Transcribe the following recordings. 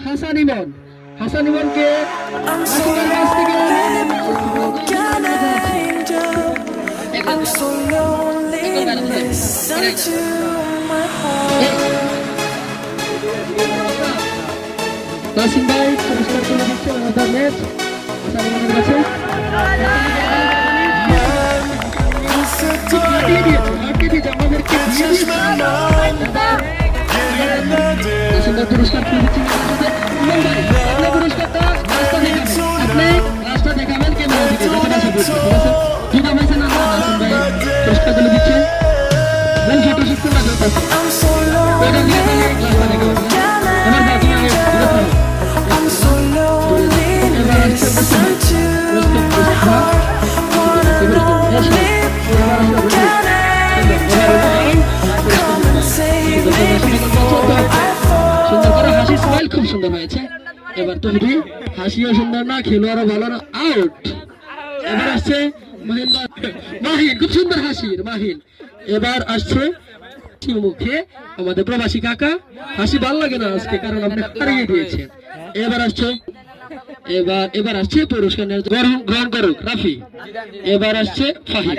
হাসান ইমন। হাসান ইমনকে রাসূলের কাছ থেকে নাসিম ভাই পুরস্কার তুলে দিচ্ছেন আমাদের ম্যাচ হাসান ইমনের কাছে। পুরস্কার পুরস্কারটা আপনি রাস্তা দেখাবেন ক্যামেরা দিকে ঠিক আছে না নাসিম ভাই পুরস্কার তুলে দিচ্ছে ফটো শুট করে ওটা দিয়ে রাস্তা দেখাবেন এবার বাকি সুন্দর করে হাসি স্মাইল খুব সুন্দর হয়েছে। এবার তৈরি হাসিও সুন্দর না খেলোয়াড়ও ভালো না আউট। এবার আসছে মাহিন খুব সুন্দর হাসির মাহিন। এবার আসছে মুখে আমাদের প্রবাসী কাকা হাসি ভালো লাগে না আজকে কারণ আপনি হারিয়ে দিয়েছেন। এবার আসছে পুরস্কার গ্রহণ করুক রাফি। এবার আসছে ফাহিম।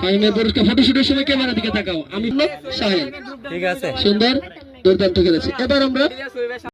ফাহিমের পুরস্কার ফটোশুটের সময় ক্যামেরা দিকে তাকাও। আমি সাহেল ঠিক আছে সুন্দর দুর্দান্ত খেলেছে। এবার আমরা